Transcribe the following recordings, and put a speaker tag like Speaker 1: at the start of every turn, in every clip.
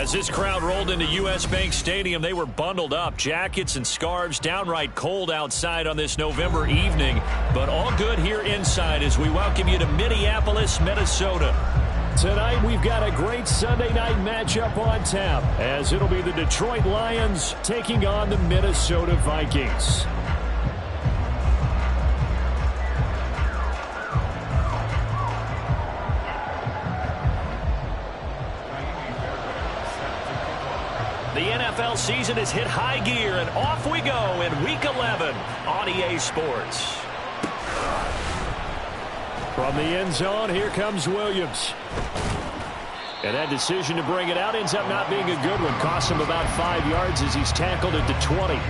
Speaker 1: As this crowd rolled into U.S. Bank Stadium, they were bundled up, jackets and scarves, downright cold outside on this November evening. But all good here inside as we welcome you to Minneapolis, Minnesota.
Speaker 2: Tonight, we've got a great Sunday night matchup on tap, as it'll be the Detroit Lions taking on the Minnesota Vikings.
Speaker 1: The NFL season has hit high gear, and off we go in Week 11 on EA Sports.
Speaker 2: From the end zone, here comes Williams. And that decision to bring it out ends up not being a good one. Costs him about 5 yards as he's tackled at the 20.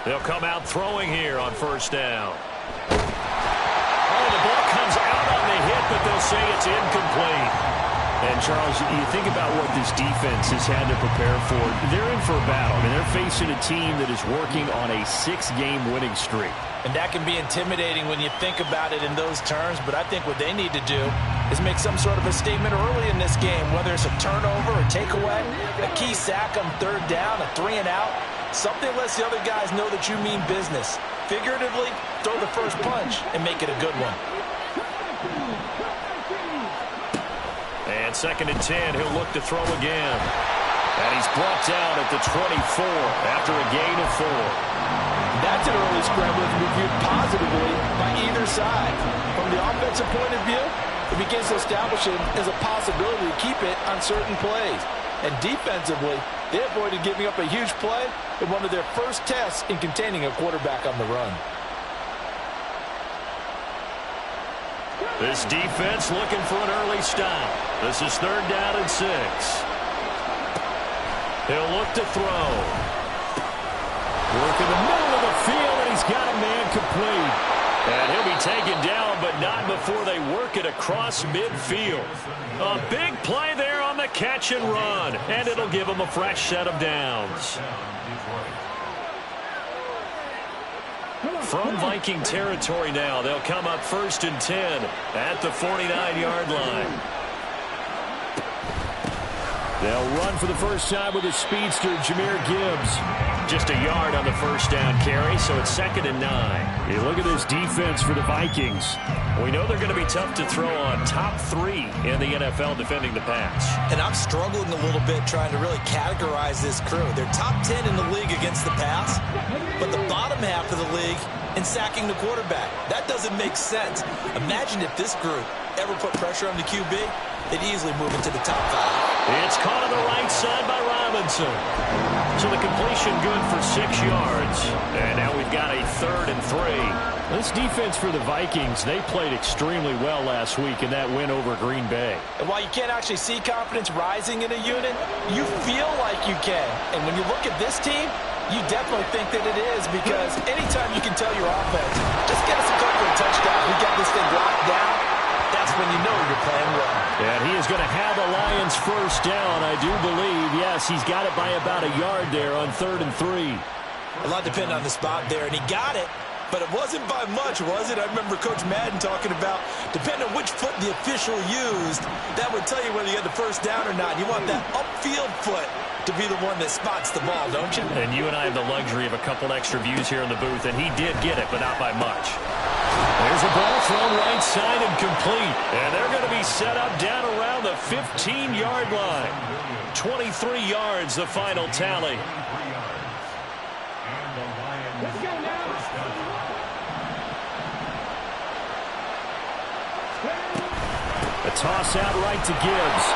Speaker 1: They'll come out throwing here on first down. Oh, the ball comes out on the hit, but they'll say it's incomplete.
Speaker 2: And, Charles, you think about what this defense has had to prepare for. They're in for a battle. I mean, they're facing a team that is working on a 6-game winning streak.
Speaker 3: And that can be intimidating when you think about it in those terms, but I think what they need to do is make some sort of a statement early in this game, whether it's a turnover, a takeaway, a key sack on third down, a 3-and-out. Something lets the other guys know that you mean business. Figuratively, throw the first punch and make it a good one.
Speaker 1: And 2nd and 10, he'll look to throw again. And he's brought down at the 24 after a gain of 4.
Speaker 3: That's an early scramble that can be viewed positively by either side. From the offensive point of view, it begins to establish it as a possibility to keep it on certain plays. And defensively, they avoided giving up a huge play in one of their first tests in containing a quarterback on the run.
Speaker 1: This defense looking for an early stop. This is 3rd down and 6. He'll look to throw.
Speaker 2: Work in the middle of the field, and he's got a man complete.
Speaker 1: And he'll be taken down, but not before they work it across midfield. A big play there on the catch and run, and it'll give them a fresh set of downs. From Viking territory now, they'll come up 1st and 10 at the 49-yard line.
Speaker 2: They'll run for the first time with a speedster, Jahmyr Gibbs.
Speaker 1: Just a yard on the first down carry, so it's 2nd and 9.
Speaker 2: Hey, look at this defense for the Vikings.
Speaker 1: We know they're going to be tough to throw on. Top 3 in the NFL defending the pass.
Speaker 4: And I'm struggling a little bit trying to really categorize this crew. They're top 10 in the league against the pass, but the bottom half of the league in sacking the quarterback. That doesn't make sense. Imagine if this group ever put pressure on the QB, they'd easily move into the top 5.
Speaker 1: It's caught on the right side by Robinson. So the completion good for 6 yards. And now we've got a 3rd and 3.
Speaker 2: This defense for the Vikings, they played extremely well last week in that win over Green Bay.
Speaker 3: And while you can't actually see confidence rising in a unit, you feel like you can. And when you look at this team, you definitely think that it is, because anytime you can tell your offense, just get us a couple of touchdowns, we got this thing locked down, that's when you know you're playing well.
Speaker 2: And he is going to have the Lions first down, I do believe. Yes, he's got it by about a yard there on 3rd and 3.
Speaker 3: A lot depended on the spot there, and he got it. But it wasn't by much, was it? I remember Coach Madden talking about, depending on which foot the official used, that would tell you whether you had the first down or not. You want that upfield foot to be the one that spots the ball, don't you?
Speaker 1: And you and I have the luxury of a couple extra views here in the booth, and he did get it, but not by much. There's a ball thrown right side and complete. And they're going to be set up down around the 15-yard line. 23 yards, the final tally.
Speaker 2: A toss out right to Gibbs.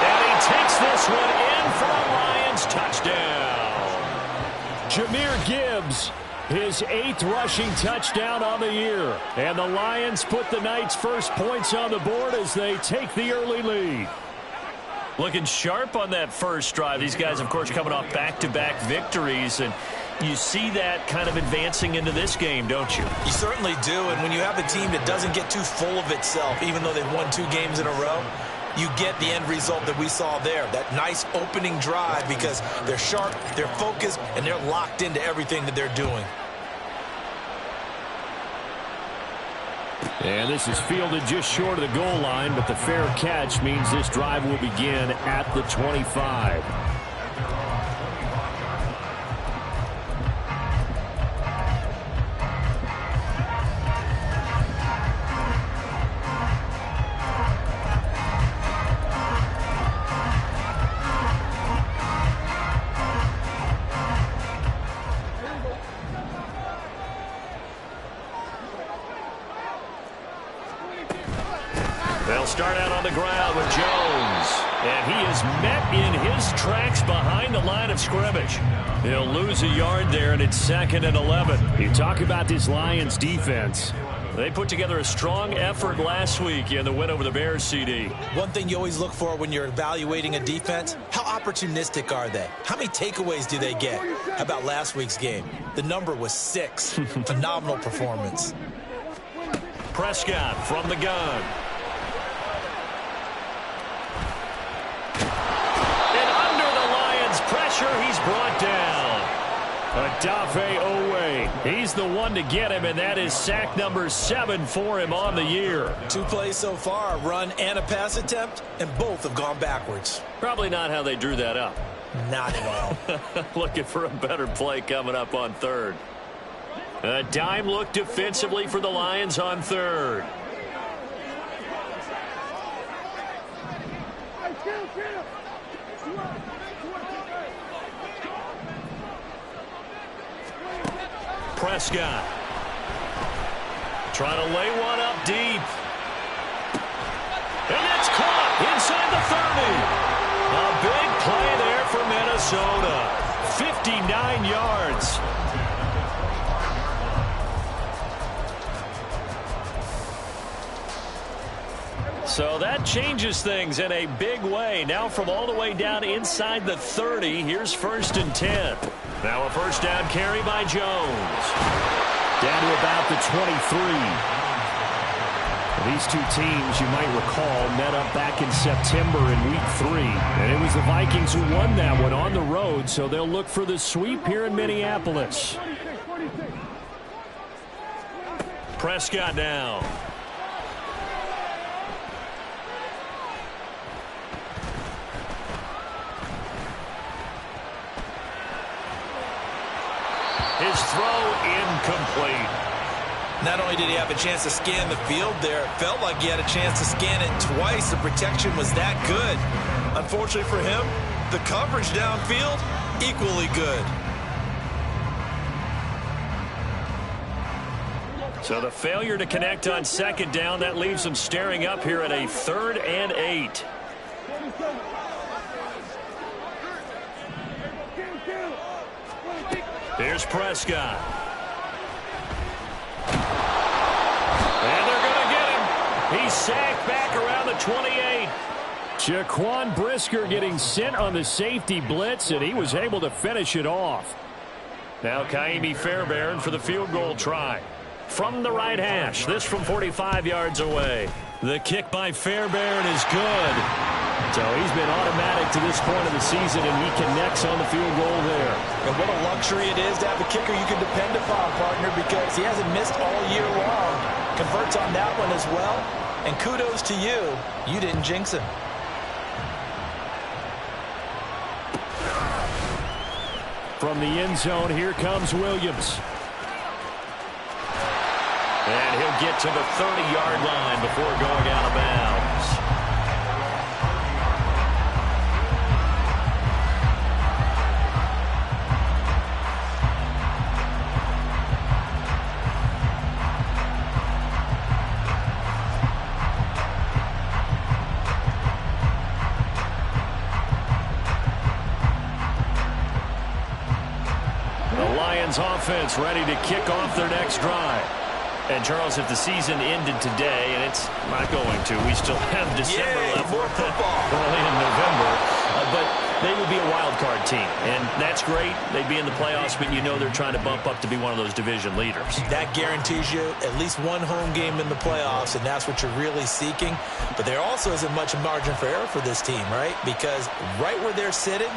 Speaker 1: And he takes this one in for a Lions touchdown.
Speaker 2: Jahmyr Gibbs, his 8th rushing touchdown on the year. And the Lions put the night's first points on the board as they take the early lead.
Speaker 1: Looking sharp on that first drive. These guys, of course, coming off back-to-back victories. And You see that kind of advancing into this game, don't you?
Speaker 4: You certainly do, and when you have a team that doesn't get too full of itself, even though they've won 2 games in a row, you get the end result that we saw there, that nice opening drive, because they're sharp, they're focused, and they're locked into everything that they're doing.
Speaker 2: And this is fielded just short of the goal line, but the fair catch means this drive will begin at the 25.
Speaker 1: They'll start out on the ground with Jones. And he is met in his tracks behind the line of scrimmage. He'll lose a yard there, and it's 2nd and 11.
Speaker 2: You talk about this Lions defense.
Speaker 1: They put together a strong effort last week in the win over the Bears, CD.
Speaker 4: One thing you always look for when you're evaluating a defense, how opportunistic are they? How many takeaways do they get? How about last week's game? The number was 6. Phenomenal performance.
Speaker 1: Prescott from the gun. Pressure, he's brought down.
Speaker 2: Odafe Owe. He's the one to get him, and that is sack number 7 for him on the year.
Speaker 4: 2 plays so far, a run and a pass attempt, and both have gone backwards.
Speaker 1: Probably not how they drew that up.
Speaker 4: Not at all.
Speaker 1: Looking for a better play coming up on 3rd. A dime look defensively for the Lions on 3rd. Prescott trying to lay one up deep. And that's caught inside the 30. A big play there for Minnesota. 59 yards. So that changes things in a big way. Now from all the way down inside the 30, here's 1st and 10. Now a first down carry by Jones.
Speaker 2: Down to about the 23. These 2 teams, you might recall, met up back in September in Week 3. And it was the Vikings who won that one on the road, so they'll look for the sweep here in Minneapolis.
Speaker 1: Prescott now. His throw incomplete.
Speaker 4: Not only did he have a chance to scan the field there, it felt like he had a chance to scan it twice. The protection was that good. Unfortunately for him, the coverage downfield, equally good.
Speaker 1: So the failure to connect on 2nd down, that leaves them staring up here at a 3rd and 8. Here's Prescott. And they're going to get him. He's sacked back around the 28.
Speaker 2: Jaquan Brisker getting sent on the safety blitz, and he was able to finish it off.
Speaker 1: Now Kaimi Fairbairn for the field goal try. From the right hash, this from 45 yards away. The kick by Fairbairn is good.
Speaker 2: So he's been automatic to this point of the season, and he connects on the field goal there.
Speaker 4: And what a luxury it is to have a kicker you can depend upon, partner, because he hasn't missed all year long. Converts on that one as well. And kudos to you. You didn't jinx him.
Speaker 2: From the end zone, here comes Williams.
Speaker 1: And he'll get to the 30-yard line before going out of bounds.
Speaker 2: Offense ready to kick off their next drive.
Speaker 1: And, Charles, if the season ended today, and it's not going to, we still have December left.
Speaker 3: More football.
Speaker 1: Early in November. But they would be a wild card team. And that's great. They'd be in the playoffs, but you know they're trying to bump up to be one of those division leaders.
Speaker 4: That guarantees you at least one home game in the playoffs, and that's what you're really seeking. But there also isn't much margin for error for this team, right? Because right where they're sitting,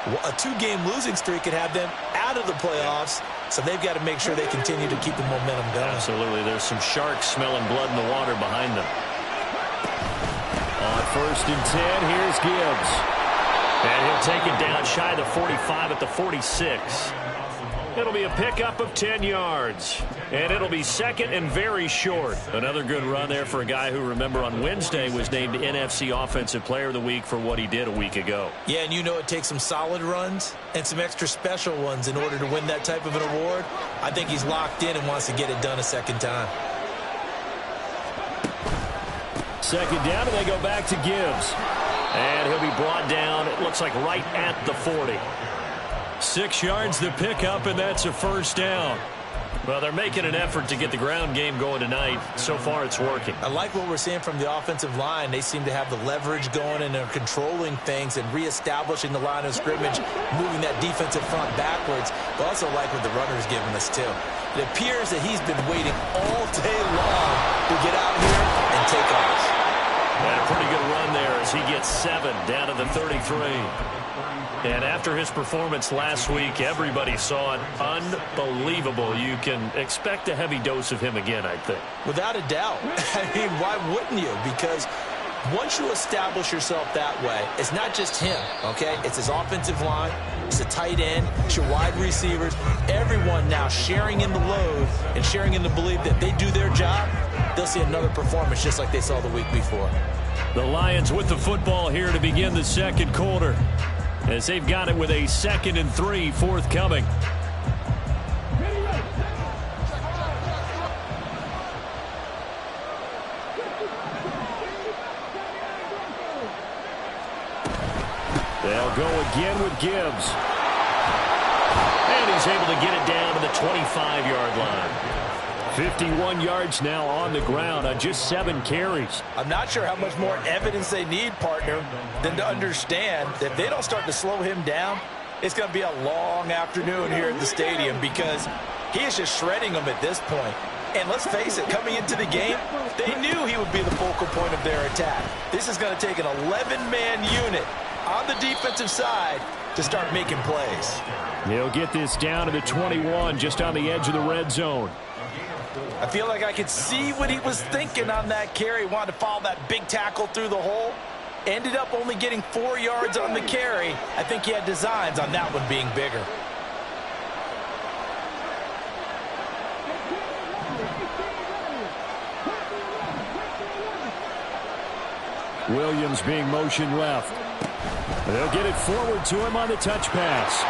Speaker 4: a 2-game losing streak could have them out of the playoffs, so they've got to make sure they continue to keep the momentum going.
Speaker 1: Absolutely. There's some sharks smelling blood in the water behind them.
Speaker 2: On 1st and 10, here's Gibbs.
Speaker 1: And he'll take it down shy of the 45 at the 46.
Speaker 2: It'll be a pickup of 10 yards. And it'll be second and very short.
Speaker 1: Another good run there for a guy who, remember, on Wednesday was named NFC Offensive Player of the Week for what he did a week ago.
Speaker 4: Yeah, and you know it takes some solid runs and some extra special ones in order to win that type of an award. I think he's locked in and wants to get it done a second time.
Speaker 2: Second down, and they go back to Gibbs.
Speaker 1: And he'll be brought down, it looks like right at the 40.
Speaker 2: 6 yards the pickup, and that's a first down.
Speaker 1: Well, they're making an effort to get the ground game going tonight. So far, it's working.
Speaker 4: I like what we're seeing from the offensive line. They seem to have the leverage going, and they're controlling things and reestablishing the line of scrimmage, moving that defensive front backwards. But also like what the runner's giving us, too. It appears that he's been waiting all day long to get out here and take off.
Speaker 1: And a pretty good run there as he gets 7 down to the 33. And after his performance last week, everybody saw it. Unbelievable. You can expect a heavy dose of him again, I think.
Speaker 4: Without a doubt. I mean, why wouldn't you? Because once you establish yourself that way, it's not just him, okay? It's his offensive line. It's a tight end. It's your wide receivers. Everyone now sharing in the load and sharing in the belief that they do their job, they'll see another performance just like they saw the week before.
Speaker 2: The Lions with the football here to begin the second quarter, as they've got it with a 2nd and 3 forthcoming. They'll go again with Gibbs.
Speaker 1: And he's able to get it down to the 25-yard line.
Speaker 2: 51 yards now on the ground on just 7 carries.
Speaker 3: I'm not sure how much more evidence they need, partner, than to understand that if they don't start to slow him down, it's going to be a long afternoon here at the stadium because he is just shredding them at this point. And let's face it, coming into the game, they knew he would be the focal point of their attack. This is going to take an 11-man unit on the defensive side to start making plays.
Speaker 2: He'll get this down to the 21, just on the edge of the red zone.
Speaker 3: I feel like I could see what he was thinking on that carry. Wanted to follow that big tackle through the hole. Ended up only getting 4 yards on the carry. I think he had designs on that one being bigger.
Speaker 2: Williams being motioned left. They'll get it forward to him on the touch pass.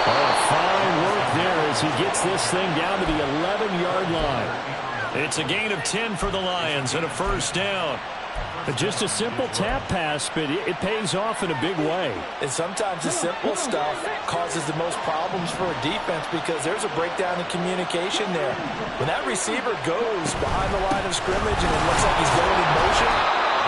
Speaker 2: Oh, fine work there as he gets this thing down to the 11-yard line.
Speaker 1: It's a gain of 10 for the Lions and a first down.
Speaker 2: Just a simple tap pass, but it pays off in a big way.
Speaker 3: And sometimes the simple stuff causes the most problems for a defense because there's a breakdown in communication there. When that receiver goes behind the line of scrimmage and it looks like he's going in motion,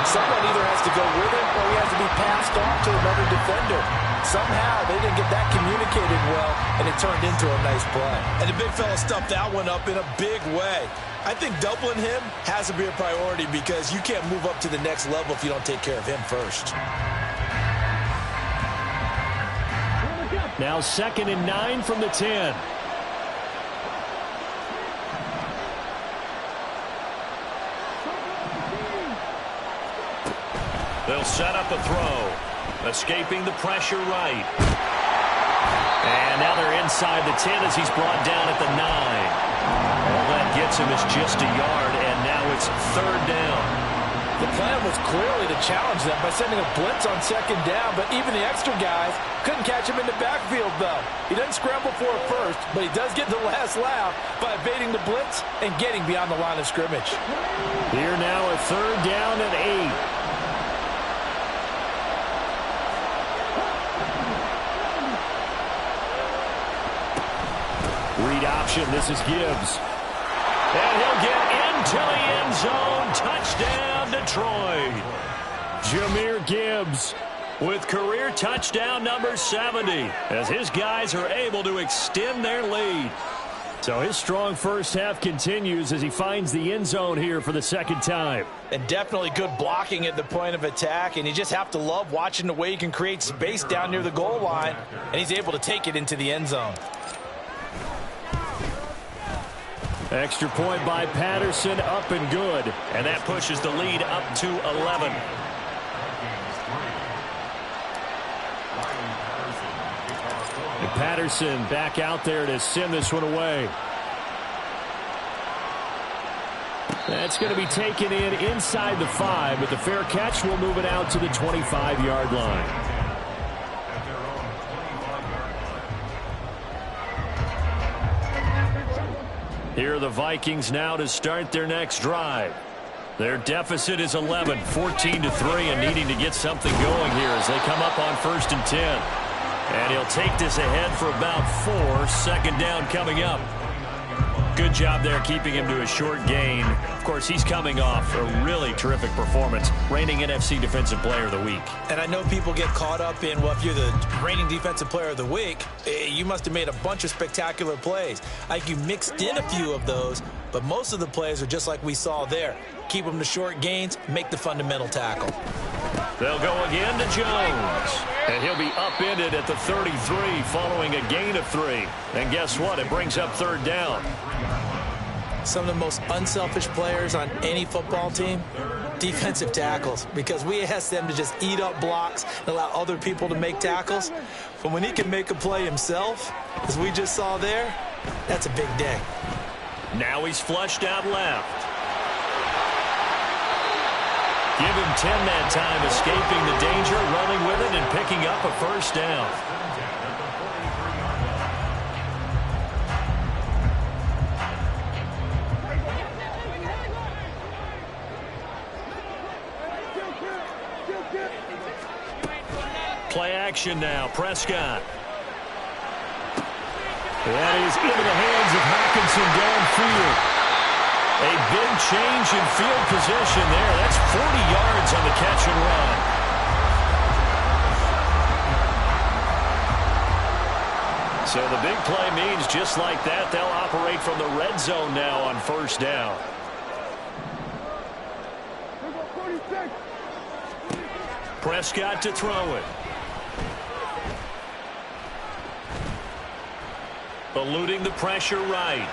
Speaker 3: someone either has to go with him or he has to be passed off to another defender. Somehow they didn't get that communicated well, and it turned into a nice play.
Speaker 4: And the big fella stuffed that one up in a big way. I think doubling him has to be a priority because you can't move up to the next level if you don't take care of him first.
Speaker 2: Now 2nd and 9 from the 10.
Speaker 1: They'll set up a throw. Escaping the pressure right. And now they're inside the 10 as he's brought down at the 9. All that gets him is just a yard, and now it's 3rd down.
Speaker 3: The plan was clearly to challenge them by sending a blitz on 2nd down, but even the extra guys couldn't catch him in the backfield, though. He doesn't scramble for it first, but he does get the last laugh by evading the blitz and getting beyond the line of scrimmage.
Speaker 2: Here now a 3rd down and 8. Read option. This is Gibbs. And
Speaker 1: zone. Touchdown, Detroit.
Speaker 2: Jahmyr Gibbs
Speaker 1: With career touchdown number 70, as his guys are able to extend their lead.
Speaker 2: So his strong first half continues as he finds the end zone here for the second time.
Speaker 3: And definitely good blocking at the point of attack, and you just have to love watching the way he can create space down near the goal line, and he's able to take it into the end zone.
Speaker 2: Extra point by Patterson, up and good.
Speaker 1: And that pushes the lead up to 11.
Speaker 2: And Patterson back out there to send this one away. That's going to be taken in inside the 5, but the fair catch will move it out to the 25-yard line. Here are the Vikings now to start their next drive. Their deficit is 11, 14-3, and needing to get something going here as they come up on 1st and 10. And he'll take this ahead for about 4. Second down coming up. Good job there keeping him to a short gain. Of course, he's coming off a really terrific performance, reigning NFC Defensive Player of the Week.
Speaker 3: And I know people get caught up in, well, if you're the reigning Defensive Player of the Week, you must have made a bunch of spectacular plays. I think you mixed in a few of those, but most of the plays are just like we saw there. Keep them to short gains, make the fundamental tackle.
Speaker 1: They'll go again to Jones. And he'll be upended at the 33 following a gain of 3. And guess what? It brings up 3rd down.
Speaker 3: Some of the most unselfish players on any football team, defensive tackles, because we ask them to just eat up blocks and allow other people to make tackles. But when he can make a play himself, as we just saw there, that's a big day.
Speaker 1: Now he's flushed out left. Give him 10 that time, escaping the danger, running with it, and picking up a 1st down. Play action now, Prescott.
Speaker 2: That is into the hands of Hawkinson downfield.
Speaker 1: A big change in field position there. That's 40 yards on the catch and run. So the big play means just like that, they'll operate from the red zone now on 1st down. Prescott to throw it. Eluding the pressure right.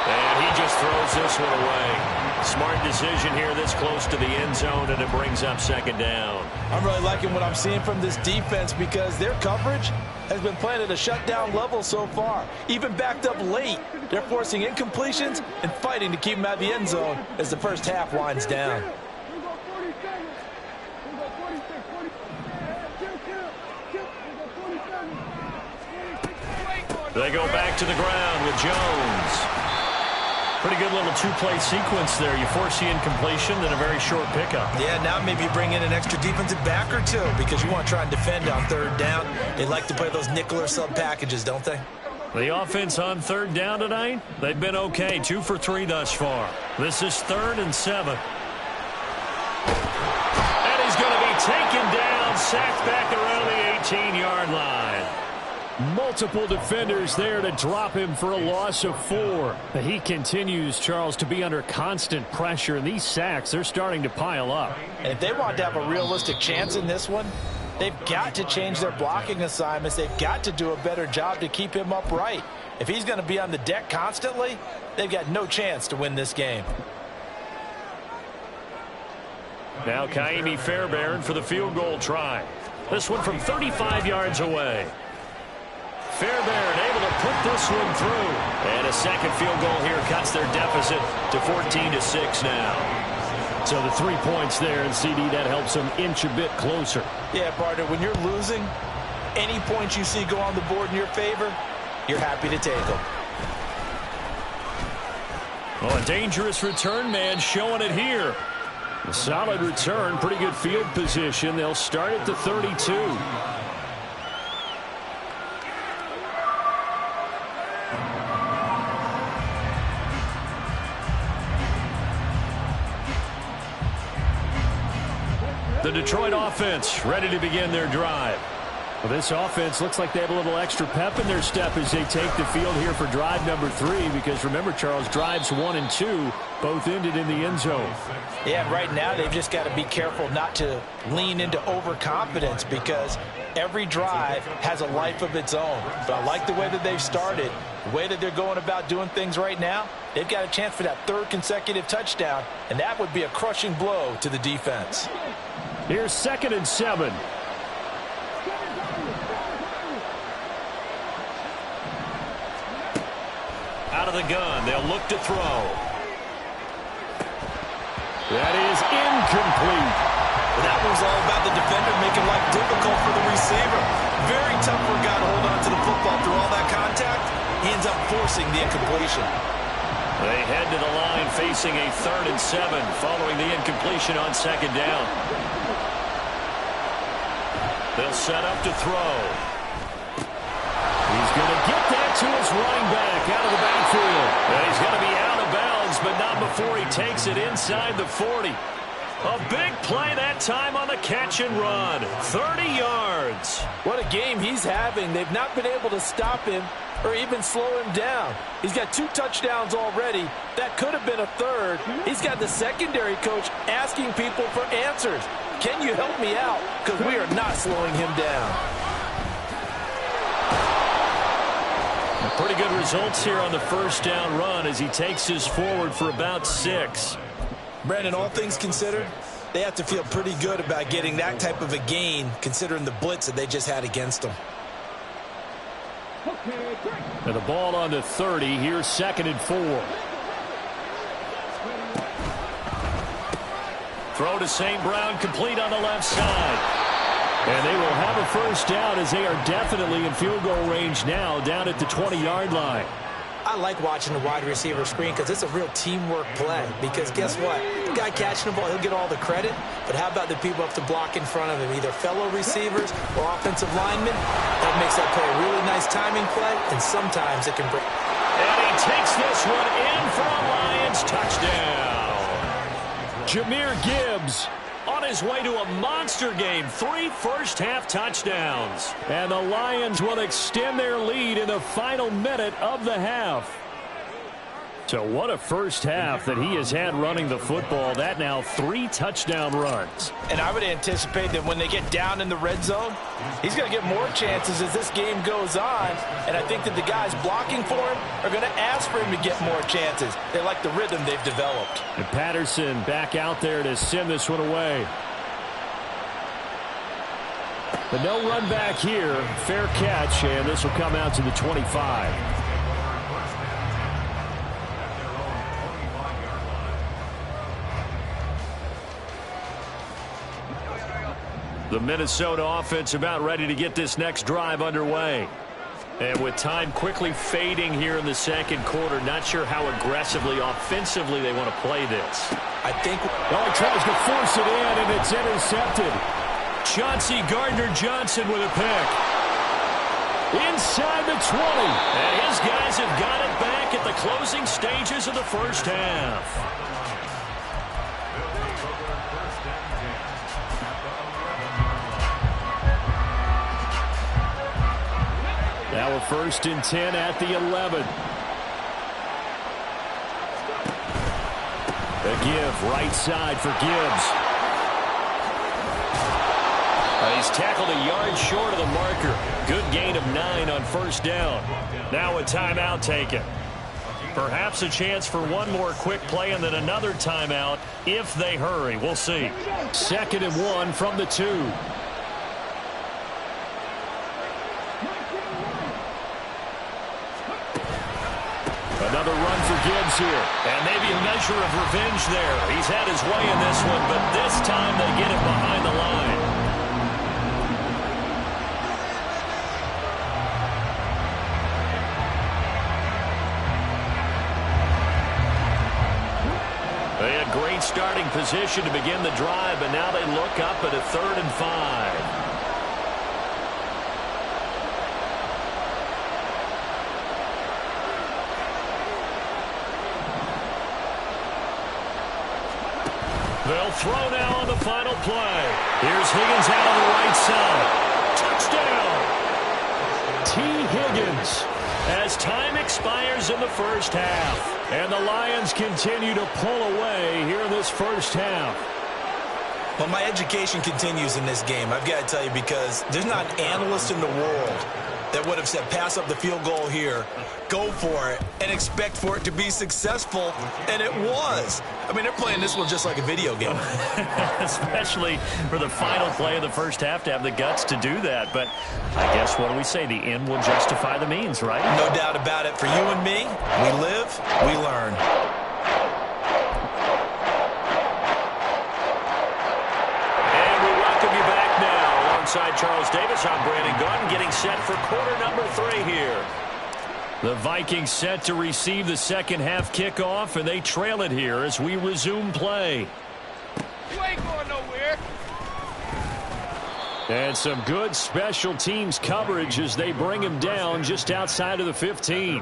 Speaker 1: And he just throws this one away. Smart decision here this close to the end zone, and it brings up 2nd down.
Speaker 3: I'm really liking what I'm seeing from this defense because their coverage has been playing at a shutdown level so far. Even backed up late, they're forcing incompletions and fighting to keep them out of the end zone as the first half winds down.
Speaker 1: They go back to the ground with Jones. Pretty good little 2-play sequence there. You force the incompletion, then a very short pickup.
Speaker 3: Yeah, now maybe you bring in an extra defensive back or 2 because you want to try and defend on 3rd down. They like to play those nickel or sub packages, don't they?
Speaker 1: The offense on 3rd down tonight, they've been okay. 2 for 3 thus far. This is 3rd and 7. And he's going to be taken down, sacked back around the 18-yard line.
Speaker 2: Multiple defenders there to drop him for a loss of 4. He continues, Charles, to be under constant pressure, and these sacks, they're starting to pile up.
Speaker 3: And if they want to have a realistic chance in this one, they've got to change their blocking assignments. They've got to do a better job to keep him upright. If he's going to be on the deck constantly, they've got no chance to win this game.
Speaker 1: Now Kaimi Fairbairn for the field goal try. This one from 35 yards away. Fairbairn able to put this one through. And a second field goal here cuts their deficit to 14-6 now.
Speaker 2: So the 3 points there, and CD, that helps them inch a bit closer.
Speaker 3: Yeah, partner, when you're losing, any points you see go on the board in your favor, you're happy to take them.
Speaker 1: Well, a dangerous return man showing it here.
Speaker 2: A solid return, pretty good field position. They'll start at the 32.
Speaker 1: The Detroit offense ready to begin their drive.
Speaker 2: Well, this offense looks like they have a little extra pep in their step as they take the field here for drive number 3. Because remember, Charles, drives 1 and 2 both ended in the end zone.
Speaker 3: Yeah, right now they've just got to be careful not to lean into overconfidence because every drive has a life of its own. But I like the way that they've started, the way that they're going about doing things right now. They've got a chance for that 3rd consecutive touchdown, and that would be a crushing blow to the defense.
Speaker 2: Here's 2nd and 7.
Speaker 1: Out of the gun, they'll look to throw.
Speaker 2: That is incomplete.
Speaker 4: That was all about the defender making life difficult for the receiver. Very tough for a guy to hold on to the football through all that contact. He ends up forcing the incompletion.
Speaker 1: They head to the line facing a 3rd and 7 following the incompletion on 2nd down. They'll set up to throw.
Speaker 2: He's going to get that to his running back out of the backfield.
Speaker 1: And he's going to be out of bounds, but not before he takes it inside the 40. A big play that time on the catch and run. 30 yards.
Speaker 3: What a game he's having. They've not been able to stop him or even slow him down. He's got 2 touchdowns already. That could have been a 3rd. He's got the secondary coach asking people for answers. Can you help me out? Because we are not slowing him down.
Speaker 1: Pretty good results here on the 1st down run as he takes us forward for about 6.
Speaker 4: Brandon, all things considered, they have to feel pretty good about getting that type of a gain considering the blitz that they just had against them.
Speaker 2: And the ball on the 30. Here's 2nd and 4.
Speaker 1: Throw to St. Brown, complete on the left side.
Speaker 2: And they will have a 1st down as they are definitely in field goal range now down at the 20-yard line.
Speaker 3: I like watching the wide receiver screen because it's a real teamwork play. Because guess what? The guy catching the ball, he'll get all the credit. But how about the people up to block in front of him, either fellow receivers or offensive linemen? That makes that play a really nice timing play, and sometimes it can break.
Speaker 1: And he takes this one in for a Lions touchdown.
Speaker 2: Jahmyr Gibbs
Speaker 1: on his way to a monster game. 3 first-half touchdowns.
Speaker 2: And the Lions will extend their lead in the final minute of the half. So what a first half that he has had running the football. That now 3 touchdown runs.
Speaker 3: And I would anticipate that when they get down in the red zone, he's going to get more chances as this game goes on. And I think that the guys blocking for him are going to ask for him to get more chances. They like the rhythm they've developed.
Speaker 2: And Patterson back out there to send this one away. But no run back here. Fair catch, and this will come out to the 25.
Speaker 1: The Minnesota offense about ready to get this next drive underway. And with time quickly fading here in the 2nd quarter, not sure how aggressively, offensively they want to play this.
Speaker 3: I think
Speaker 2: he tries to force it in, and it's intercepted.
Speaker 1: Chauncey Gardner-Johnson with a pick.
Speaker 2: Inside the 20.
Speaker 1: And his guys have got it back at the closing stages of the first half.
Speaker 2: Now a 1st and 10 at the 11. A give right side for Gibbs.
Speaker 1: He's tackled a yard short of the marker. Good gain of 9 on 1st down. Now a timeout taken. Perhaps a chance for one more quick play and then another timeout if they hurry. We'll see.
Speaker 2: 2nd and 1 from the 2. Another run for Gibbs here.
Speaker 1: And maybe a measure of revenge there. He's had his way in this one, but this time they get him behind the line. They had great starting position to begin the drive, but now they look up at a 3rd and 5.
Speaker 2: They'll throw now on the final play. Here's Higgins out on the right side. Touchdown! T. Higgins, as time expires in the first half. And the Lions continue to pull away here in this first half.
Speaker 4: Well, my education continues in this game, I've got to tell you, because there's not an analyst in the world that would have said pass up the field goal here, go for it, and expect for it to be successful, and it was. I mean, they're playing this one just like a video game.
Speaker 1: Especially for the final play of the first half to have the guts to do that. But I guess, what do we say? The end will justify the means, right?
Speaker 4: No doubt about it. For you and me, we live, we learn.
Speaker 1: Alongside Charles Davis, I'm Brandon Gunn, getting set for quarter number 3 here.
Speaker 2: The Vikings set to receive the second half kickoff, and they trail it here as we resume play.
Speaker 5: You ain't going nowhere.
Speaker 2: And some good special teams coverage as they bring him down just outside of the 15.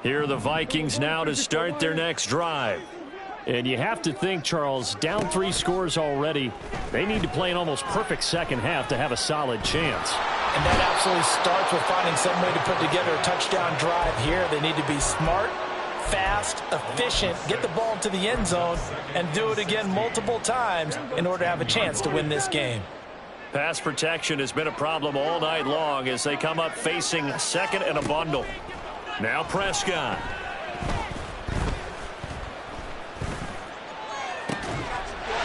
Speaker 2: Here are the Vikings now to start their next drive. And you have to think, Charles, down 3 scores already. They need to play an almost perfect second half to have a solid chance.
Speaker 3: And that absolutely starts with finding some way to put together a touchdown drive here. They need to be smart, fast, efficient, get the ball to the end zone, and do it again multiple times in order to have a chance to win this game.
Speaker 1: Pass protection has been a problem all night long as they come up facing second and a bundle. Now Prescott.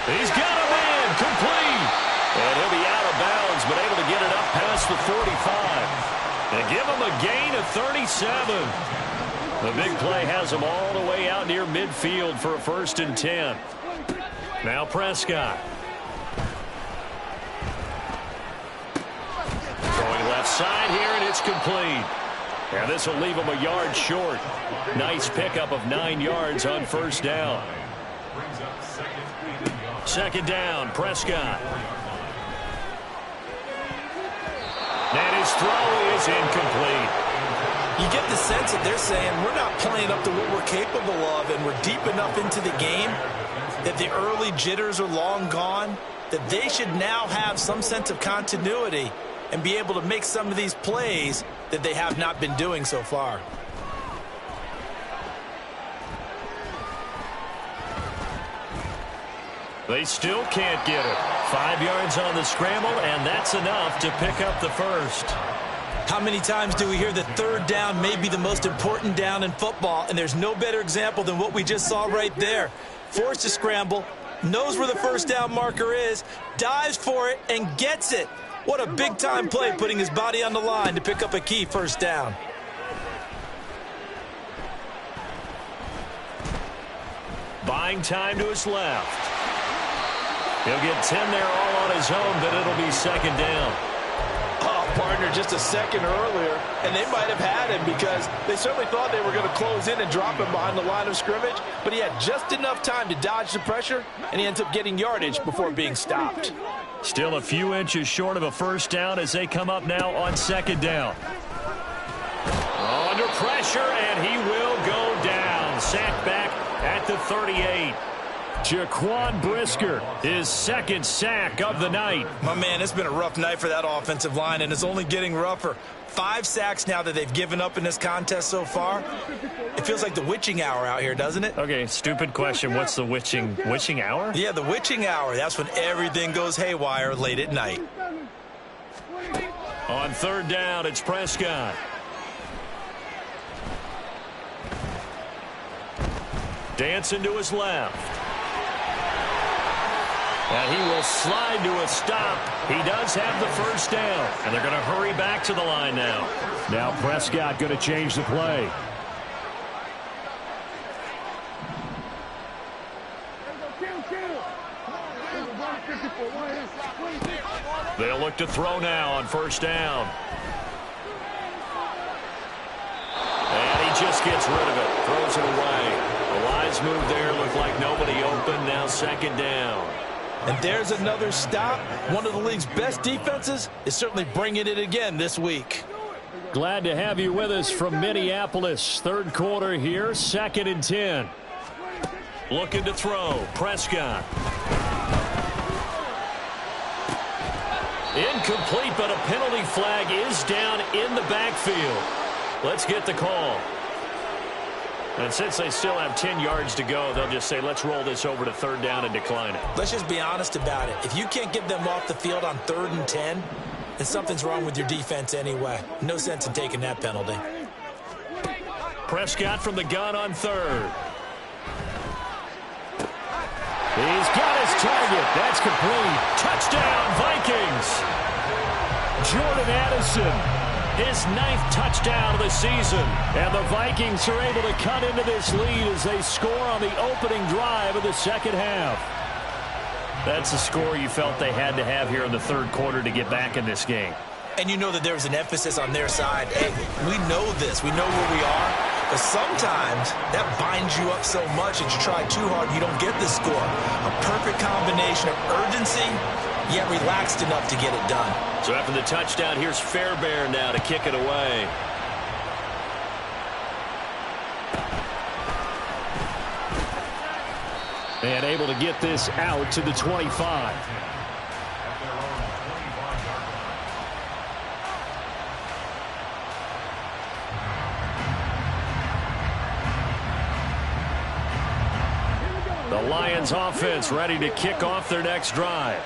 Speaker 1: He's got him in, complete. And he'll be out of bounds, but able to get it up past the 45. And give him a gain of 37. The big play has him all the way out near midfield for a 1st and 10. Now Prescott. Going left side here, and it's complete. And this will leave him a yard short. Nice pickup of 9 yards on 1st down. Second down, Prescott. And his throw is incomplete.
Speaker 4: You get the sense that they're saying we're not playing up to what we're capable of, and we're deep enough into the game that the early jitters are long gone, that they should now have some sense of continuity and be able to make some of these plays that they have not been doing so far.
Speaker 1: They still can't get it. 5 yards on the scramble, and that's enough to pick up the first.
Speaker 4: How many times do we hear that 3rd down may be the most important down in football, and there's no better example than what we just saw right there. Forced to scramble, knows where the 1st down marker is, dives for it, and gets it. What a big-time play, putting his body on the line to pick up a key 1st down.
Speaker 1: Buying time to his left. He'll get 10 there all on his own, but it'll be 2nd down.
Speaker 3: Oh, partner, just a second earlier, and they might have had him because they certainly thought they were going to close in and drop him behind the line of scrimmage, but he had just enough time to dodge the pressure, and he ends up getting yardage before being stopped.
Speaker 1: Still a few inches short of a 1st down as they come up now on 2nd down. Under pressure, and he will go down. Sacked back at the 38.
Speaker 2: Jaquan Brisker, his 2nd sack of the night.
Speaker 4: My man, it's been a rough night for that offensive line, and it's only getting rougher. 5 sacks now that they've given up in this contest so far. It feels like the witching hour out here, doesn't it?
Speaker 1: Okay, stupid question. What's the witching hour?
Speaker 4: Yeah, the witching hour. That's when everything goes haywire late at night.
Speaker 1: On 3rd down, it's Prescott. Dancing to his left. And he will slide to a stop. He does have the 1st down. And they're going to hurry back to the line now.
Speaker 2: Now Prescott going to change the play.
Speaker 1: They'll look to throw now on 1st down. And he just gets rid of it. Throws it away. A wise move there. Looked like nobody open. Now 2nd down.
Speaker 4: And there's another stop. One of the league's best defenses is certainly bringing it again this week.
Speaker 2: Glad to have you with us from Minneapolis. Third quarter here, 2nd and 10.
Speaker 1: Looking to throw. Prescott. Incomplete, but a penalty flag is down in the backfield. Let's get the call. And since they still have 10 yards to go, they'll just say, let's roll this over to 3rd down and decline it.
Speaker 3: Let's just be honest about it. If you can't get them off the field on 3rd and 10, then something's wrong with your defense anyway. No sense in taking that penalty.
Speaker 1: Prescott from the gun on 3rd.
Speaker 2: He's got his target. That's complete.
Speaker 1: Touchdown, Vikings.
Speaker 2: Jordan Addison,
Speaker 1: his 9th touchdown of the season.
Speaker 2: And the Vikings are able to cut into this lead as they score on the opening drive of the second half.
Speaker 1: That's the score you felt they had to have here in the 3rd quarter to get back in this game.
Speaker 3: And you know that there's an emphasis on their side. Hey, we know this. We know where we are. But sometimes that binds you up so much that you try too hard and you don't get the score. A perfect combination of urgency, yet relaxed enough to get it done.
Speaker 1: So after the touchdown, here's Fairbairn now to kick it away.
Speaker 2: And able to get this out to the 25. The Lions offense ready to kick off their next drive.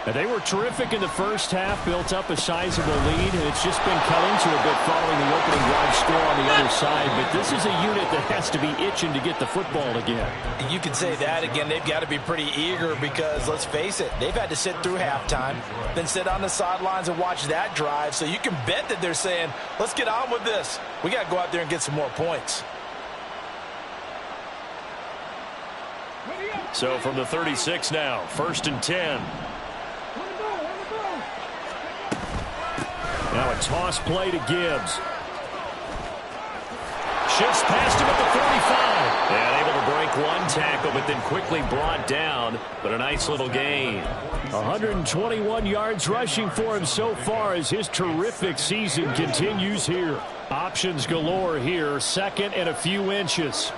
Speaker 2: And they were terrific in the first half, built up a sizable lead, and it's just been cut into a bit following the opening drive score on the other side. But this is a unit that has to be itching to get the football again.
Speaker 3: You could say that again. They've got to be pretty eager because, let's face it, they've had to sit through halftime, then sit on the sidelines and watch that drive. So you can bet that they're saying, let's get on with this. We got to go out there and get some more points.
Speaker 1: So from the 36 now, 1st and 10.
Speaker 2: Now a toss play to Gibbs.
Speaker 1: Shifts past him at the 45. And able to break one tackle, but then quickly brought down. But a nice little gain.
Speaker 2: 121 yards rushing for him so far as his terrific season continues here. Options galore here. 2nd and a few inches.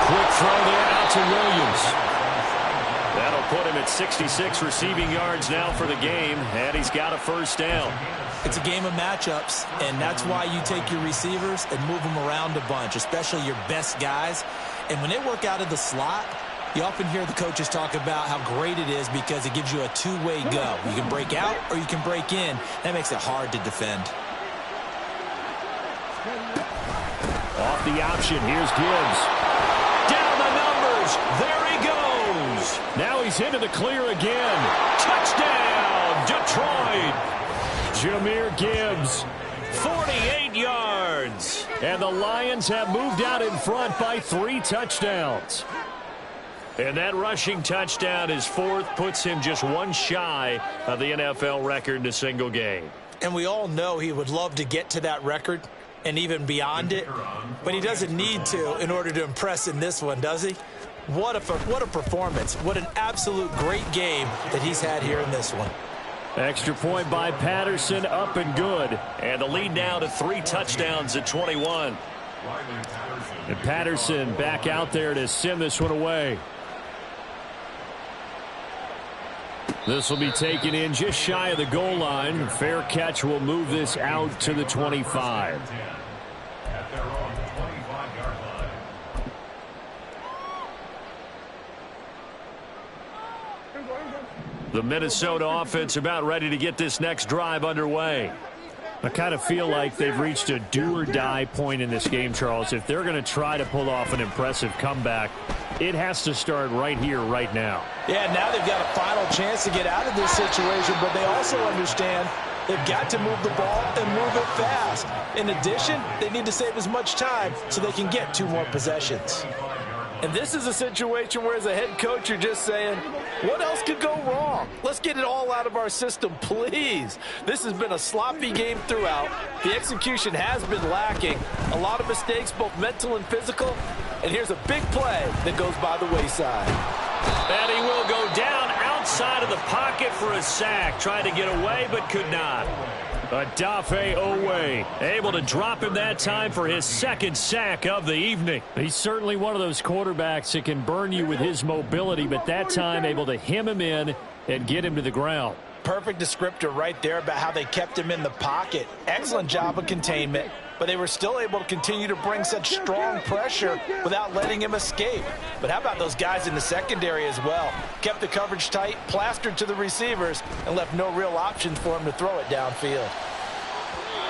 Speaker 1: Quick throw there out to Williams. That'll put him at 66 receiving yards now for the game, and he's got a 1st down.
Speaker 3: It's a game of matchups, and that's why you take your receivers and move them around a bunch, especially your best guys. And when they work out of the slot, you often hear the coaches talk about how great it is because it gives you a two-way go. You can break out or you can break in. That makes it hard to defend.
Speaker 2: Off the option, here's Gibbs.
Speaker 1: Down the numbers. There he goes.
Speaker 2: Now he's into the clear again.
Speaker 1: Touchdown, Detroit.
Speaker 2: Jahmyr Gibbs.
Speaker 1: 48 yards.
Speaker 2: And the Lions have moved out in front by 3 touchdowns.
Speaker 1: And that rushing touchdown, his 4th, puts him just one shy of the NFL record in a single game.
Speaker 3: And we all know he would love to get to that record and even beyond it, but he doesn't need to in order to impress in this one, does he? What a performance. What an absolute great game that he's had here in this one.
Speaker 2: Extra point by Patterson, up and good.
Speaker 1: And the lead now to 3 touchdowns at 21.
Speaker 2: And Patterson back out there to send this one away. This will be taken in just shy of the goal line. Fair catch will move this out to the 25.
Speaker 1: The Minnesota offense about ready to get this next drive underway.
Speaker 2: I kind of feel like they've reached a do-or-die point in this game, Charles. If they're going to try to pull off an impressive comeback, it has to start right here, right now.
Speaker 3: Yeah, now they've got a final chance to get out of this situation, but they also understand they've got to move the ball and move it fast. In addition, they need to save as much time so they can get 2 more possessions. And this is a situation where, as a head coach, you're just saying, what else could go wrong? Let's get it all out of our system, please. This has been a sloppy game throughout. The execution has been lacking. A lot of mistakes, both mental and physical. And here's a big play that goes by the wayside.
Speaker 1: And he will go down outside of the the pocket for a sack. Tried to get away, but could not.
Speaker 2: Odafe Owe able to drop him that time for his second sack of the evening. He's certainly one of those quarterbacks that can burn you with his mobility, but that time able to hem him in and get him to the ground.
Speaker 3: Perfect descriptor right there about how they kept him in the pocket. Excellent job of containment, but they were still able to continue to bring such strong pressure without letting him escape. But how about those guys in the secondary as well? Kept the coverage tight, plastered to the receivers, and left no real options for him to throw it downfield.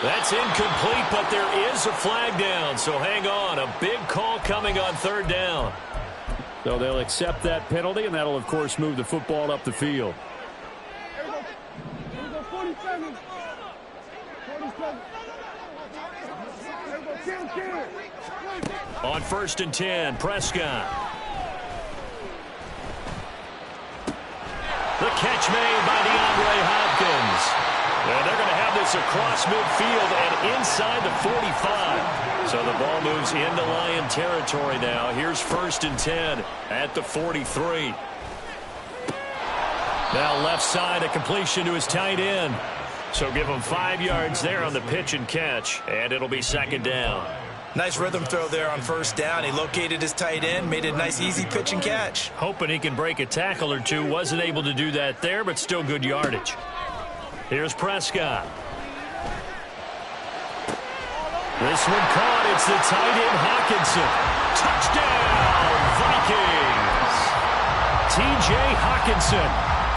Speaker 1: That's incomplete, but there is a flag down, so hang on. A big call coming on third down.
Speaker 2: So they'll accept that penalty, and that'll, of course, move the football up the field.
Speaker 1: On 1st and 10, Prescott. The catch made by DeAndre Hopkins. And they're going to have this across midfield and inside the 45. So the ball moves into Lion territory now. Here's 1st and 10 at the 43. Now left side, a completion to his tight end. So give him 5 yards there on the pitch and catch, and it'll be 2nd down.
Speaker 3: Nice rhythm throw there on 1st down. He located his tight end, made it a nice easy pitch and catch.
Speaker 1: Hoping he can break a tackle or two. Wasn't able to do that there, but still good yardage. Here's Prescott. This one caught. It's the tight end Hawkinson. Touchdown, Vikings. T.J. Hawkinson,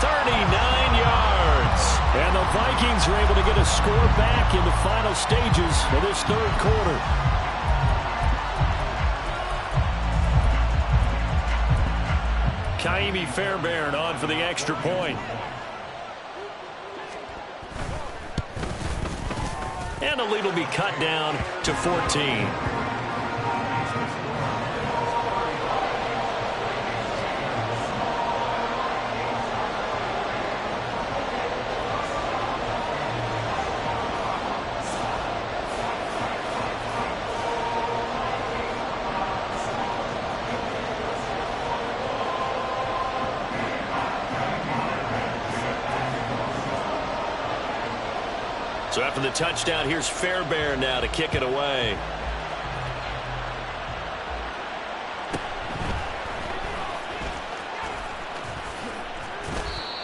Speaker 1: 39 yards.
Speaker 2: And the Vikings are able to get a score back in the final stages of this 3rd quarter.
Speaker 1: Kaimi Fairbairn on for the extra point. And the lead will be cut down to 14. So after the touchdown, here's Fairbairn now to kick it away.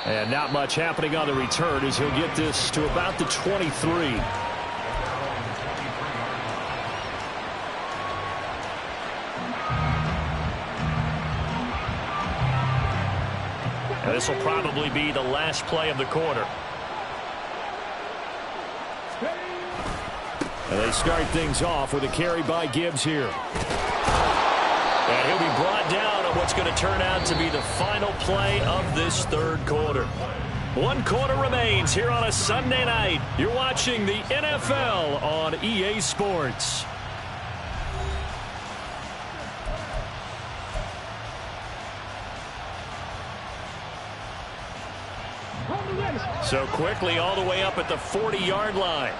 Speaker 2: And not much happening on the return as he'll get this to about the 23.
Speaker 1: And this will probably be the last play of the quarter.
Speaker 2: And they start things off with a carry by Gibbs here.
Speaker 1: And he'll be brought down on what's going to turn out to be the final play of this 3rd quarter. 1 quarter remains here on a Sunday night. You're watching the NFL on EA Sports. So quickly all the way up at the 40-yard line.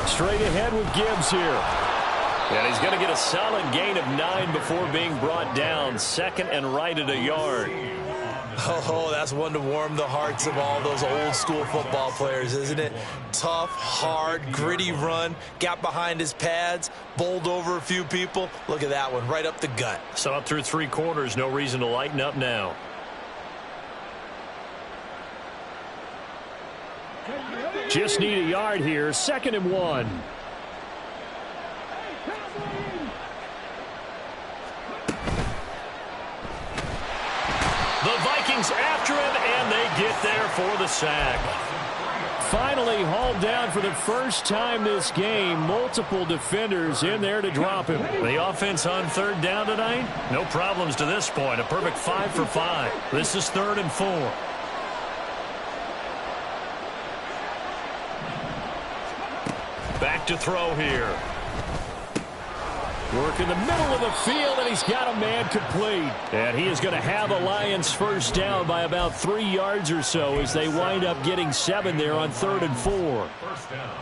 Speaker 2: Straight ahead with Gibbs here.
Speaker 1: And he's going to get a solid gain of 9 before being brought down. 2nd and right at a yard.
Speaker 3: Oh, that's one to warm the hearts of all those old school football players, isn't it? Tough, hard, gritty run. Got behind his pads, bowled over a few people. Look at that one, right up the gut.
Speaker 1: So up through 3 quarters, no reason to lighten up now.
Speaker 2: Just need a yard here. 2nd and 1.
Speaker 1: The Vikings after him, and they get there for the sack.
Speaker 2: Finally hauled down for the first time this game. Multiple defenders in there to drop him.
Speaker 1: The offense on 3rd down tonight, no problems to this point. A perfect 5 for 5. This is 3rd and 4. Back to throw here.
Speaker 2: Work in the middle of the field, and he's got a man complete. And he is going to have a Lions first down by about 3 yards or so as they wind up getting 7 there on 3rd and 4.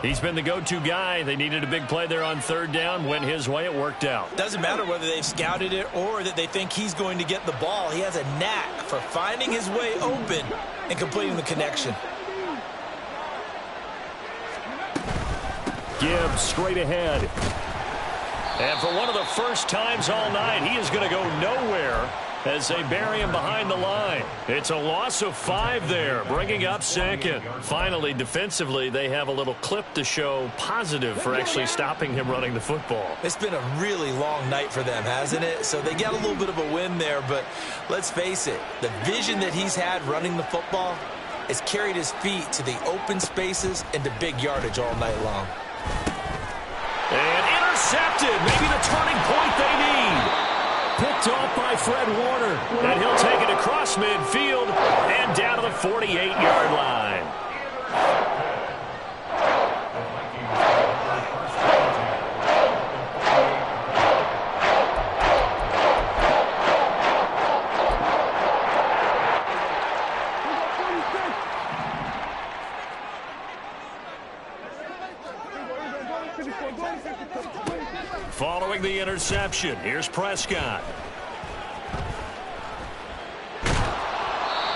Speaker 1: He's been the go-to guy. They needed a big play there on 3rd down. Went his way. It worked out.
Speaker 4: Doesn't matter whether they've scouted it or that they think he's going to get the ball. He has a knack for finding his way open and completing the connection.
Speaker 2: Gibbs straight ahead.
Speaker 1: And for one of the first times all night, he is going to go nowhere as they bury him behind the line. It's a loss of 5 there, bringing up 2nd. Finally, defensively, they have a little clip to show positive for actually stopping him running the football.
Speaker 4: It's been a really long night for them, hasn't it? So they got a little bit of a win there, but let's face it, the vision that he's had running the football has carried his feet to the open spaces and to big yardage all night long.
Speaker 1: And intercepted, maybe the turning point they need.
Speaker 2: Picked off by Fred Warner.
Speaker 1: And he'll take it across midfield and down to the 48-yard line. Following the interception, here's Prescott.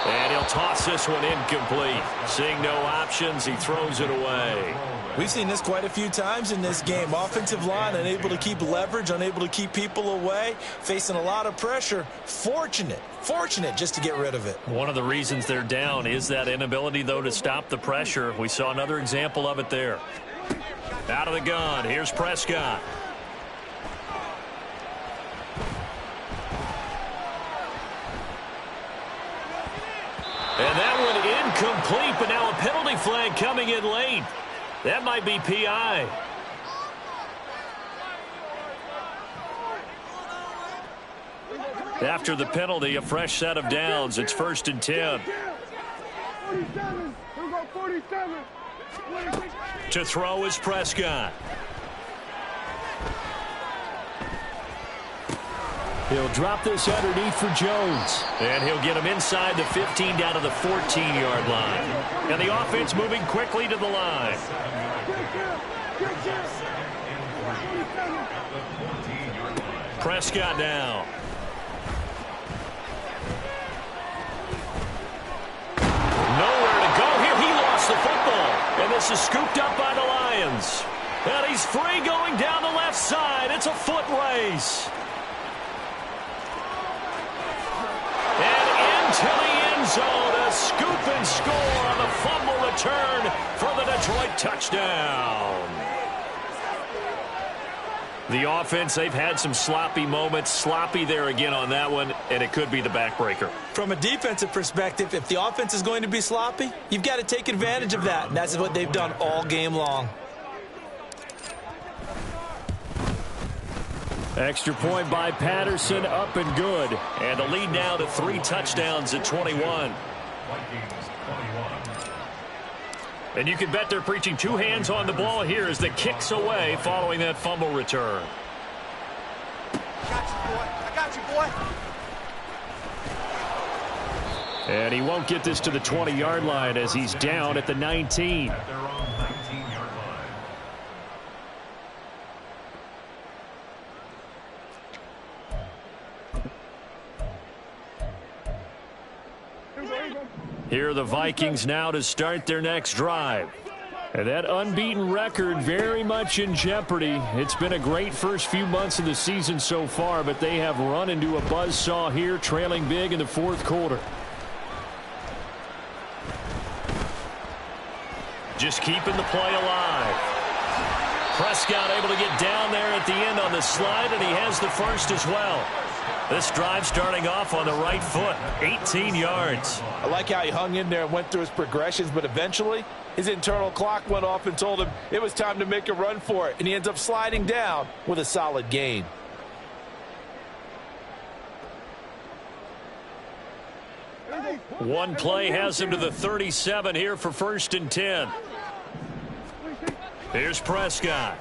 Speaker 1: And he'll toss this one incomplete. Seeing no options, he throws it away.
Speaker 4: We've seen this quite a few times in this game. Offensive line unable to keep leverage, unable to keep people away, facing a lot of pressure. Fortunate just to get rid of it.
Speaker 1: One of the reasons they're down is that inability, though, to stop the pressure. We saw another example of it there. Out of the gun, here's Prescott. And that one incomplete, but now a penalty flag coming in late. That might be PI. After the penalty, a fresh set of downs. It's 1st and 10. To throw is Prescott.
Speaker 2: He'll drop this underneath for Jones.
Speaker 1: And he'll get him inside the 15 down to the 14-yard line. And the offense moving quickly to the line. Prescott down. Nowhere to go here. He lost the football. And this is scooped up by the Lions. And he's free going down the left side. It's a foot race. To the end zone, a scoop and score on the fumble return for the Detroit touchdown. The offense, they've had some sloppy moments. Sloppy there again on that one, and it could be the backbreaker.
Speaker 4: From a defensive perspective, if the offense is going to be sloppy, you've got to take advantage of that, and that's what they've done all game long.
Speaker 2: Extra point by Patterson, up and good.
Speaker 1: And the lead now to 3 touchdowns at 21. And you can bet they're preaching 2 hands on the ball here as the kicks away following that fumble return.
Speaker 5: I got you, boy.
Speaker 2: And he won't get this to the 20-yard line as he's down at the 19.
Speaker 1: Here are the Vikings now to start their next drive.
Speaker 2: And that unbeaten record very much in jeopardy. It's been a great first few months of the season so far, but they have run into a buzzsaw here, trailing big in the 4th quarter.
Speaker 1: Just keeping the play alive. Prescott able to get down there at the end on the slide, and he has the first as well. This drive starting off on the right foot, 18 yards.
Speaker 3: I like how he hung in there and went through his progressions, but eventually his internal clock went off and told him it was time to make a run for it, and he ends up sliding down with a solid gain.
Speaker 1: One play has him to the 37 here for 1st and 10. Here's Prescott.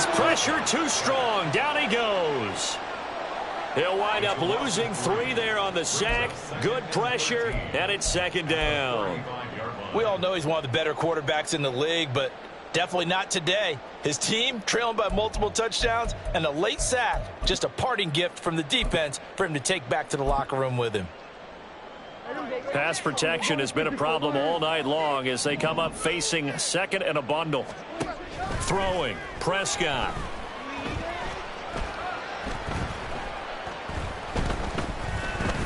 Speaker 1: Is pressure too strong? Down he goes. He'll wind up losing 3 there on the sack. Good pressure, and it's second down.
Speaker 3: We all know he's one of the better quarterbacks in the league, but definitely not today. His team trailing by multiple touchdowns, and a late sack, just a parting gift from the defense for him to take back to the locker room with him.
Speaker 1: Pass protection has been a problem all night long as they come up facing second and a bundle. Throwing, Prescott.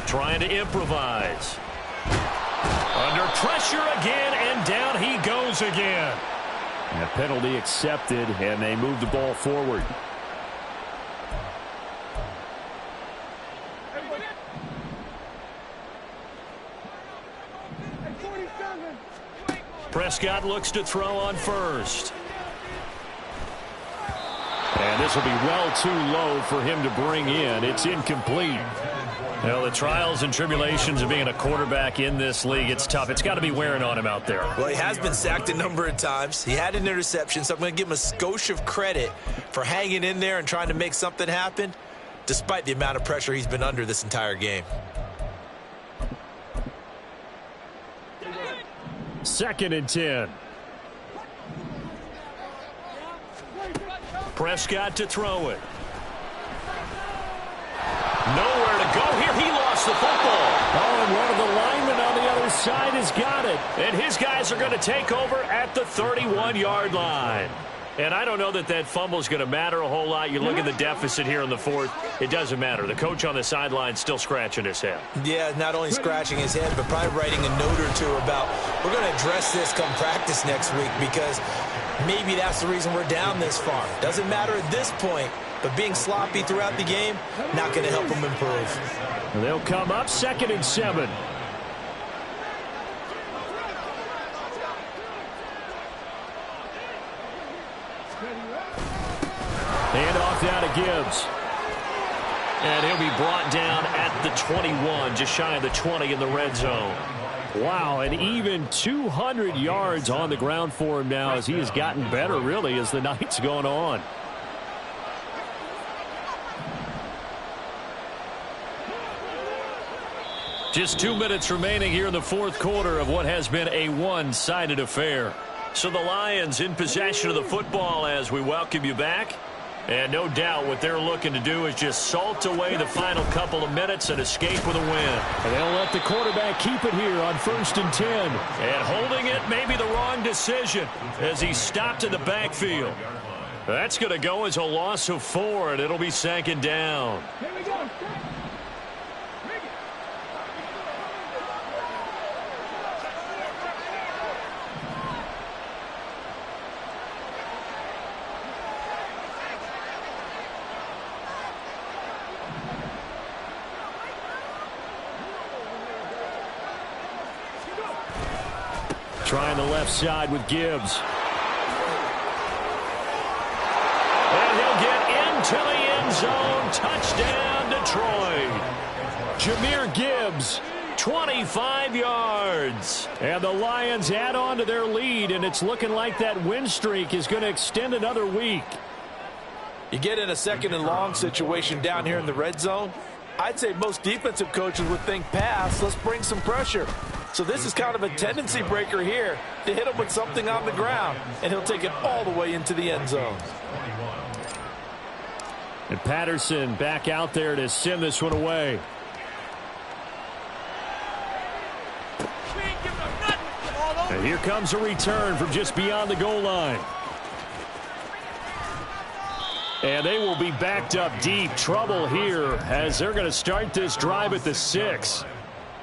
Speaker 1: Trying to improvise. Under pressure again, and down he goes again.
Speaker 2: And a penalty accepted, and they move the ball forward.
Speaker 1: Prescott looks to throw on first. And this will be well too low for him to bring in. It's incomplete. Well, the trials and tribulations of being a quarterback in this league, it's tough. It's got to be wearing on him out there.
Speaker 4: Well, he has been sacked a number of times. He had an interception, so I'm going to give him a skosh of credit for hanging in there and trying to make something happen, despite the amount of pressure he's been under this entire game.
Speaker 2: Second and 10.
Speaker 1: Prescott to throw it. Nowhere to go here. He lost the football.
Speaker 2: Oh, and one of the linemen on the other side has got it.
Speaker 1: And his guys are going to take over at the 31-yard line. And I don't know that that fumble is going to matter a whole lot. You look at the deficit here in the fourth. It doesn't matter. The coach on the sideline still scratching his head.
Speaker 4: Yeah, not only scratching his head, but probably writing a note or two about, we're going to address this come practice next week, because maybe that's the reason we're down this far. Doesn't matter at this point, but being sloppy throughout the game, not going to help him improve.
Speaker 2: And they'll come up second and 7.
Speaker 1: Hand off down to Gibbs. And he'll be brought down at the 21, just shy of the 20 in the red zone.
Speaker 2: Wow, and even 200 yards on the ground for him now as he has gotten better, really, as the night's gone on.
Speaker 1: Just 2 minutes remaining here in the fourth quarter of what has been a one-sided affair. So the Lions in possession of the football as we welcome you back. And no doubt what they're looking to do is just salt away the final couple of minutes and escape with a win.
Speaker 2: And they'll let the quarterback keep it here on 1st and 10.
Speaker 1: And holding it may be the wrong decision as he stopped in the backfield. That's going to go as a loss of 4, and it'll be second down.
Speaker 5: Here we go.
Speaker 2: Trying the left side with Gibbs.
Speaker 1: And he'll get into the end zone. Touchdown, Detroit.
Speaker 2: Jahmyr Gibbs.
Speaker 1: 25 yards.
Speaker 2: And the Lions add on to their lead, and it's looking like that win streak is going to extend another week.
Speaker 3: You get in a second and long situation down here in the red zone, I'd say most defensive coaches would think pass, let's bring some pressure. So this is kind of a tendency breaker here to hit him with something on the ground, and he'll take it all the way into the end zone.
Speaker 2: And Patterson back out there to send this one away. And here comes a return from just beyond the goal line. And they will be backed up deep. Trouble here as they're going to start this drive at the 6.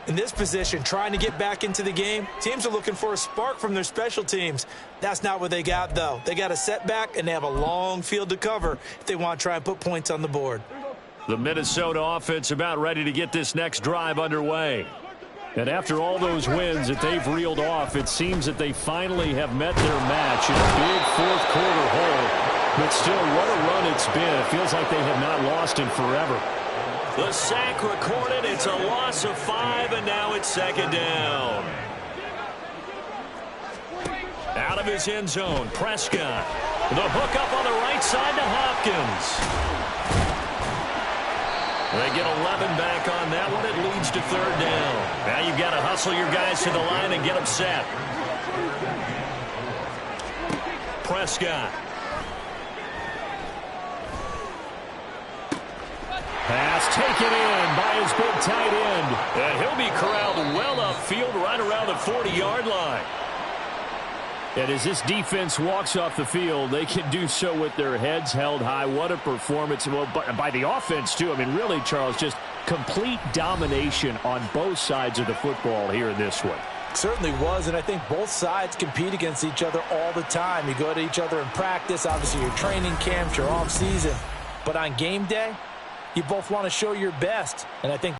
Speaker 4: In this position, trying to get back into the game, teams are looking for a spark from their special teams. That's not what they got, though. They got a setback, and they have a long field to cover if they want to try and put points on the board.
Speaker 1: The Minnesota offense about ready to get this next drive underway.
Speaker 2: And after all those wins that they've reeled off, it seems that they finally have met their match in a big fourth quarter hole. But still, what a run it's been. It feels like they have not lost in forever.
Speaker 1: The sack recorded. It's a loss of 5, and now it's second down. Out of his end zone, Prescott. The hook up on the right side to Hopkins. They get 11 back on that one. It leads to third down. Now you've got to hustle your guys to the line and get them set. Prescott.
Speaker 2: Pass taken in by his big tight end.
Speaker 1: And he'll be corralled well upfield right around the 40-yard line.
Speaker 2: And as this defense walks off the field, they can do so with their heads held high. What a performance. Well, by the offense, too. I mean, really, Charles, just complete domination on both sides of the football here in this one.
Speaker 3: Certainly was, and I think both sides compete against each other all the time. You go to each other in practice, obviously your training camps, your off season. But on game day, you both want to show your best. And I think